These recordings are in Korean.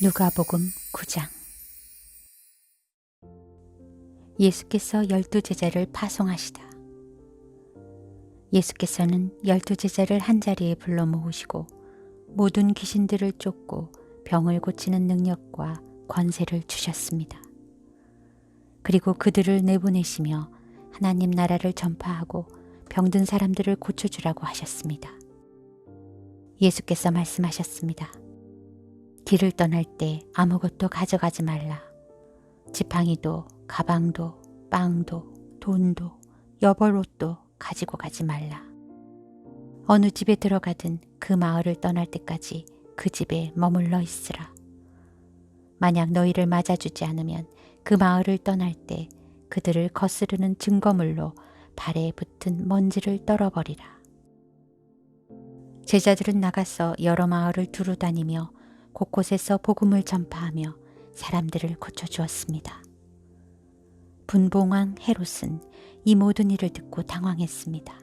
누가복음 9장. 예수께서 12제자를 파송하시다. 예수께서는 12제자를 한자리에 불러 모으시고 모든 귀신들을 쫓고 병을 고치는 능력과 권세를 주셨습니다. 그리고 그들을 내보내시며 하나님 나라를 전파하고 병든 사람들을 고쳐주라고 하셨습니다. 예수께서 말씀하셨습니다. 길을 떠날 때 아무것도 가져가지 말라. 지팡이도 가방도 빵도 돈도 여벌옷도 가지고 가지 말라. 어느 집에 들어가든 그 마을을 떠날 때까지 그 집에 머물러 있으라. 만약 너희를 맞아주지 않으면 그 마을을 떠날 때 그들을 거스르는 증거물로 발에 붙은 먼지를 떨어버리라. 제자들은 나가서 여러 마을을 두루 다니며 곳곳에서 복음을 전파하며 사람들을 고쳐주었습니다. 분봉왕 헤롯은 이 모든 일을 듣고 당황했습니다.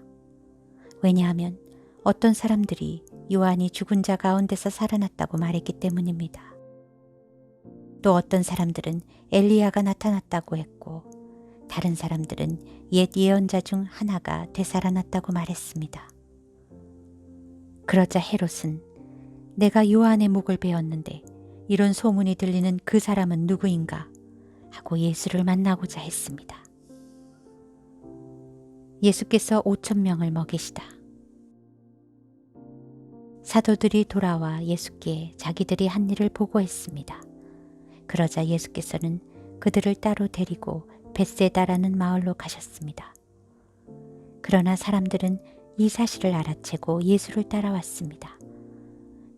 왜냐하면 어떤 사람들이 요한이 죽은 자 가운데서 살아났다고 말했기 때문입니다. 또 어떤 사람들은 엘리야가 나타났다고 했고 다른 사람들은 옛 예언자 중 하나가 되살아났다고 말했습니다. 그러자 헤롯은 내가 요한의 목을 베었는데 이런 소문이 들리는 그 사람은 누구인가 하고 예수를 만나고자 했습니다. 예수께서 5,000명을 먹이시다. 사도들이 돌아와 예수께 자기들이 한 일을 보고했습니다. 그러자 예수께서는 그들을 따로 데리고 벳세다라는 마을로 가셨습니다. 그러나 사람들은 이 사실을 알아채고 예수를 따라왔습니다.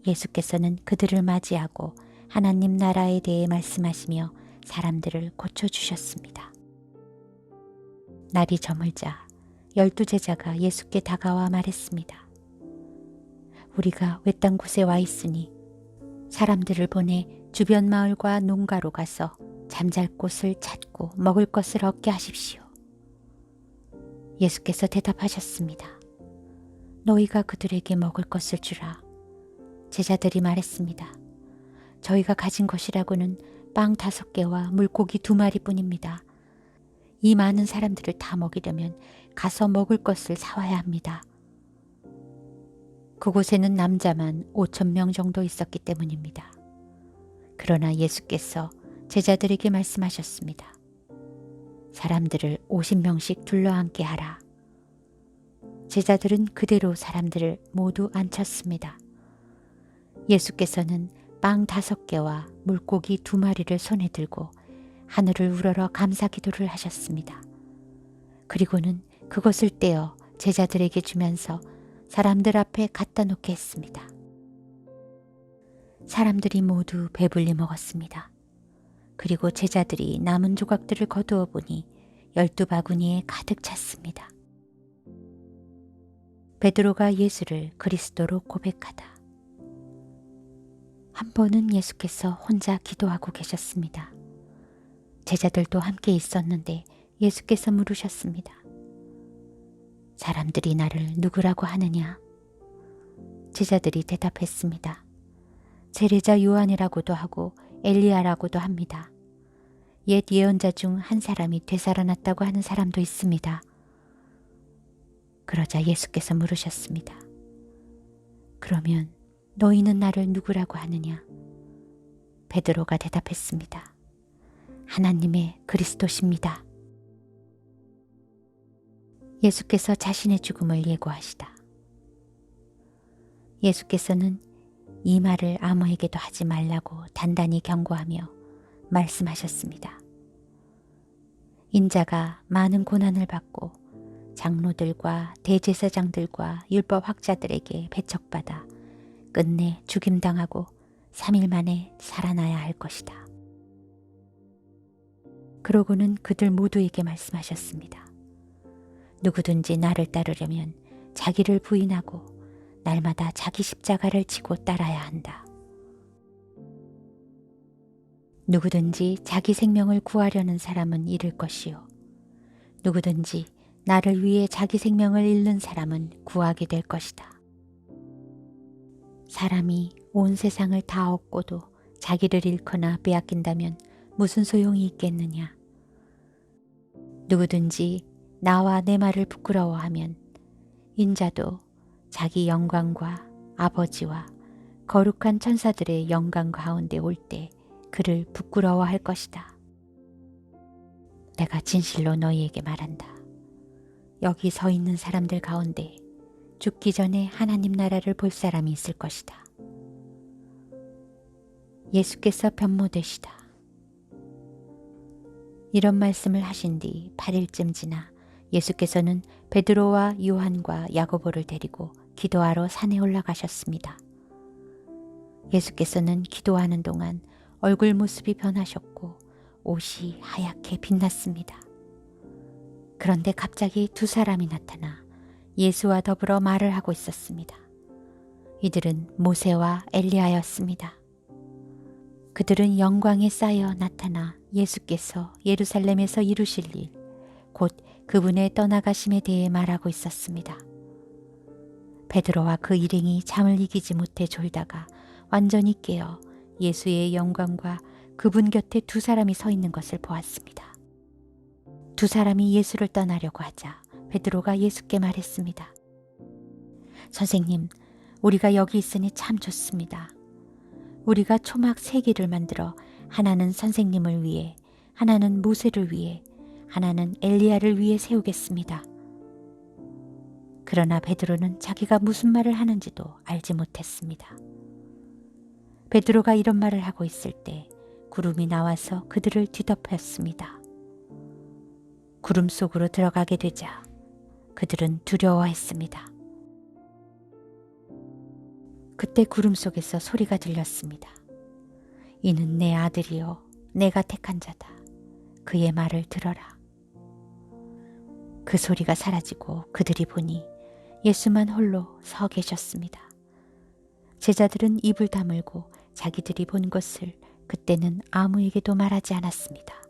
예수께서는 그들을 맞이하고 하나님 나라에 대해 말씀하시며 사람들을 고쳐주셨습니다. 날이 저물자 12제자가 예수께 다가와 말했습니다. 우리가 외딴 곳에 와 있으니 사람들을 보내 주변 마을과 농가로 가서 잠잘 곳을 찾고 먹을 것을 얻게 하십시오. 예수께서 대답하셨습니다. 너희가 그들에게 먹을 것을 주라. 제자들이 말했습니다. 저희가 가진 것이라고는 빵 5개와 물고기 2마리뿐입니다. 이 많은 사람들을 다 먹이려면 가서 먹을 것을 사와야 합니다. 그곳에는 남자만 5,000명 정도 있었기 때문입니다. 그러나 예수께서 제자들에게 말씀하셨습니다. 사람들을 50명씩 둘러앉게 하라. 제자들은 그대로 사람들을 모두 앉혔습니다. 예수께서는 빵 5개와 물고기 2마리를 손에 들고 하늘을 우러러 감사 기도를 하셨습니다. 그리고는 그것을 떼어 제자들에게 주면서 사람들 앞에 갖다 놓게 했습니다. 사람들이 모두 배불리 먹었습니다. 그리고 제자들이 남은 조각들을 거두어 보니 12바구니에 가득 찼습니다. 베드로가 예수를 그리스도로 고백하다. 한 번은 예수께서 혼자 기도하고 계셨습니다. 제자들도 함께 있었는데 예수께서 물으셨습니다. 사람들이 나를 누구라고 하느냐? 제자들이 대답했습니다. 세례자 요한이라고도 하고 엘리야라고도 합니다. 옛 예언자 중 한 사람이 되살아났다고 하는 사람도 있습니다. 그러자 예수께서 물으셨습니다. 그러면 너희는 나를 누구라고 하느냐? 베드로가 대답했습니다. 하나님의 그리스도십니다. 예수께서 자신의 죽음을 예고하시다. 예수께서는 이 말을 아무에게도 하지 말라고 단단히 경고하며 말씀하셨습니다. 인자가 많은 고난을 받고 장로들과 대제사장들과 율법학자들에게 배척받아 끝내 죽임당하고 3일 만에 살아나야 할 것이다. 그러고는 그들 모두에게 말씀하셨습니다. 누구든지 나를 따르려면 자기를 부인하고 날마다 자기 십자가를 지고 따라야 한다. 누구든지 자기 생명을 구하려는 사람은 잃을 것이요. 누구든지 나를 위해 자기 생명을 잃는 사람은 구하게 될 것이다. 사람이 온 세상을 다 얻고도 자기를 잃거나 빼앗긴다면 무슨 소용이 있겠느냐. 누구든지 나와 내 말을 부끄러워하면 인자도 자기 영광과 아버지와 거룩한 천사들의 영광 가운데 올 때 그를 부끄러워할 것이다. 내가 진실로 너희에게 말한다. 여기 서 있는 사람들 가운데 죽기 전에 하나님 나라를 볼 사람이 있을 것이다. 예수께서 변모되시다. 이런 말씀을 하신 뒤 8일쯤 지나 예수께서는 베드로와 요한과 야고보를 데리고 기도하러 산에 올라가셨습니다. 예수께서는 기도하는 동안 얼굴 모습이 변하셨고 옷이 하얗게 빛났습니다. 그런데 갑자기 두 사람이 나타나 예수와 더불어 말을 하고 있었습니다. 이들은 모세와 엘리야였습니다. 그들은 영광에 쌓여 나타나 예수께서 예루살렘에서 이루실 일, 곧 그분의 떠나가심에 대해 말하고 있었습니다. 베드로와 그 일행이 잠을 이기지 못해 졸다가 완전히 깨어 예수의 영광과 그분 곁에 두 사람이 서 있는 것을 보았습니다. 두 사람이 예수를 떠나려고 하자 베드로가 예수께 말했습니다. 선생님, 우리가 여기 있으니 참 좋습니다. 우리가 초막 3개를 만들어 하나는 선생님을 위해, 하나는 모세를 위해, 하나는 엘리야를 위해 세우겠습니다. 그러나 베드로는 자기가 무슨 말을 하는지도 알지 못했습니다. 베드로가 이런 말을 하고 있을 때 구름이 나와서 그들을 뒤덮였습니다. 구름 속으로 들어가게 되자 그들은 두려워했습니다. 그때 구름 속에서 소리가 들렸습니다. 이는 내 아들이요 내가 택한 자다. 그의 말을 들어라. 그 소리가 사라지고 그들이 보니 예수만 홀로 서 계셨습니다. 제자들은 입을 다물고 자기들이 본 것을 그때는 아무에게도 말하지 않았습니다.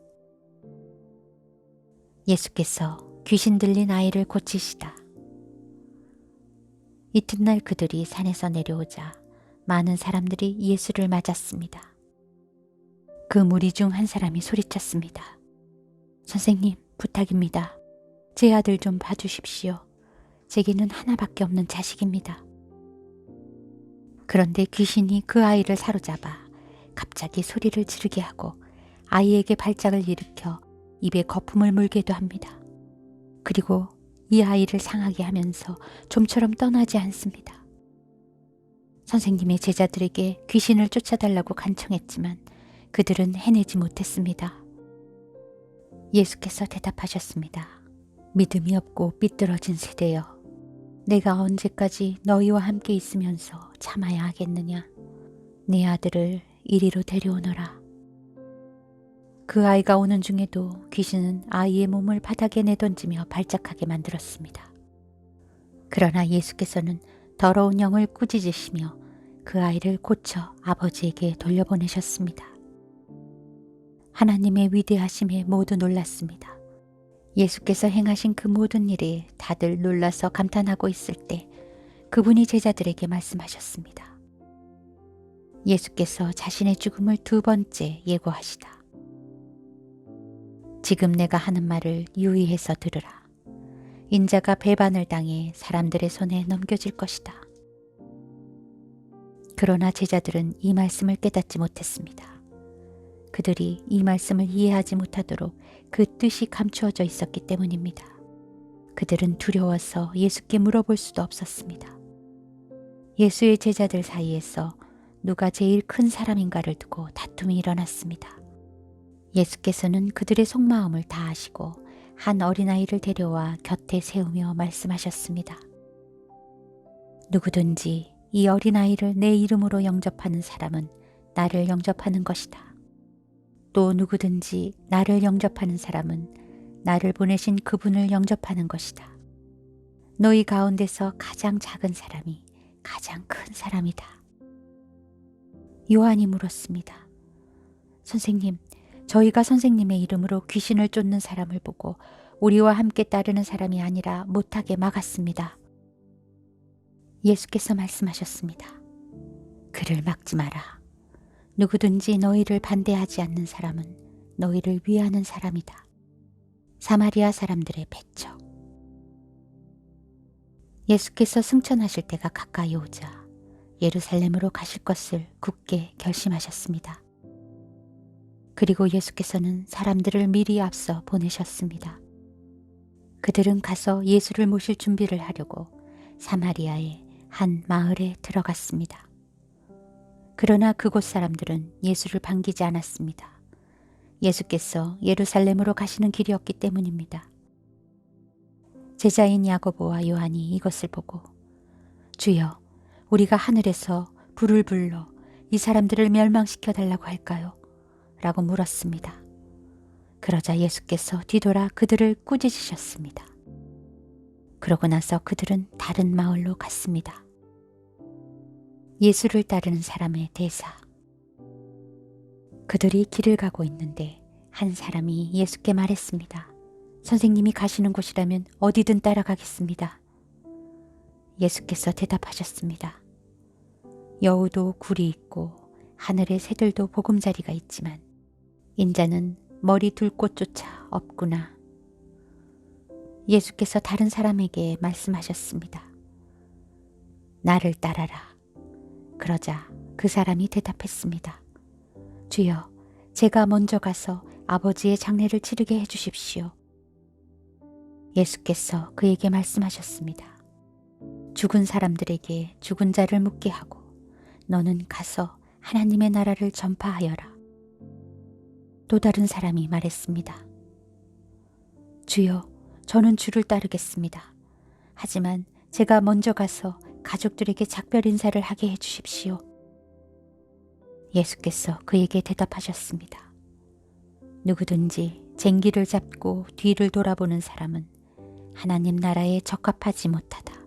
예수께서 귀신 들린 아이를 고치시다. 이튿날 그들이 산에서 내려오자 많은 사람들이 예수를 맞았습니다. 그 무리 중 한 사람이 소리쳤습니다. 선생님, 부탁입니다. 제 아들 좀 봐주십시오. 제게는 하나밖에 없는 자식입니다. 그런데 귀신이 그 아이를 사로잡아 갑자기 소리를 지르게 하고 아이에게 발작을 일으켜 입에 거품을 물게도 합니다. 그리고 이 아이를 상하게 하면서 좀처럼 떠나지 않습니다. 선생님의 제자들에게 귀신을 쫓아달라고 간청했지만 그들은 해내지 못했습니다. 예수께서 대답하셨습니다. 믿음이 없고 삐뚤어진 세대여, 내가 언제까지 너희와 함께 있으면서 참아야 하겠느냐. 내 아들을 이리로 데려오너라. 그 아이가 오는 중에도 귀신은 아이의 몸을 바닥에 내던지며 발작하게 만들었습니다. 그러나 예수께서는 더러운 영을 꾸짖으시며 그 아이를 고쳐 아버지에게 돌려보내셨습니다. 하나님의 위대하심에 모두 놀랐습니다. 예수께서 행하신 그 모든 일에 다들 놀라서 감탄하고 있을 때 그분이 제자들에게 말씀하셨습니다. 예수께서 자신의 죽음을 2번째 예고하시다. 지금 내가 하는 말을 유의해서 들으라. 인자가 배반을 당해 사람들의 손에 넘겨질 것이다. 그러나 제자들은 이 말씀을 깨닫지 못했습니다. 그들이 이 말씀을 이해하지 못하도록 그 뜻이 감추어져 있었기 때문입니다. 그들은 두려워서 예수께 물어볼 수도 없었습니다. 예수의 제자들 사이에서 누가 제일 큰 사람인가를 두고 다툼이 일어났습니다. 예수께서는 그들의 속마음을 다 아시고 한 어린아이를 데려와 곁에 세우며 말씀하셨습니다. 누구든지 이 어린아이를 내 이름으로 영접하는 사람은 나를 영접하는 것이다. 또 누구든지 나를 영접하는 사람은 나를 보내신 그분을 영접하는 것이다. 너희 가운데서 가장 작은 사람이 가장 큰 사람이다. 요한이 물었습니다. 선생님, 저희가 선생님의 이름으로 귀신을 쫓는 사람을 보고 우리와 함께 따르는 사람이 아니라 못하게 막았습니다. 예수께서 말씀하셨습니다. 그를 막지 마라. 누구든지 너희를 반대하지 않는 사람은 너희를 위하는 사람이다. 사마리아 사람들의 배척. 예수께서 승천하실 때가 가까이 오자 예루살렘으로 가실 것을 굳게 결심하셨습니다. 그리고 예수께서는 사람들을 미리 앞서 보내셨습니다. 그들은 가서 예수를 모실 준비를 하려고 사마리아의 한 마을에 들어갔습니다. 그러나 그곳 사람들은 예수를 반기지 않았습니다. 예수께서 예루살렘으로 가시는 길이었기 때문입니다. 제자인 야고보와 요한이 이것을 보고 주여, 우리가 하늘에서 불을 불러 이 사람들을 멸망시켜 달라고 할까요? 라고 물었습니다. 그러자 예수께서 뒤돌아 그들을 꾸짖으셨습니다. 그러고 나서 그들은 다른 마을로 갔습니다. 예수를 따르는 사람의 대사. 그들이 길을 가고 있는데 한 사람이 예수께 말했습니다. 선생님이 가시는 곳이라면 어디든 따라가겠습니다. 예수께서 대답하셨습니다. 여우도 굴이 있고 하늘의 새들도 보금자리가 있지만 인자는 머리 둘 곳조차 없구나. 예수께서 다른 사람에게 말씀하셨습니다. 나를 따라라. 그러자 그 사람이 대답했습니다. 주여, 제가 먼저 가서 아버지의 장례를 치르게 해주십시오. 예수께서 그에게 말씀하셨습니다. 죽은 사람들에게 죽은 자를 묻게 하고 너는 가서 하나님의 나라를 전파하여라. 또 다른 사람이 말했습니다. 주여, 저는 주를 따르겠습니다. 하지만 제가 먼저 가서 가족들에게 작별 인사를 하게 해주십시오. 예수께서 그에게 대답하셨습니다. 누구든지 쟁기를 잡고 뒤를 돌아보는 사람은 하나님 나라에 적합하지 못하다.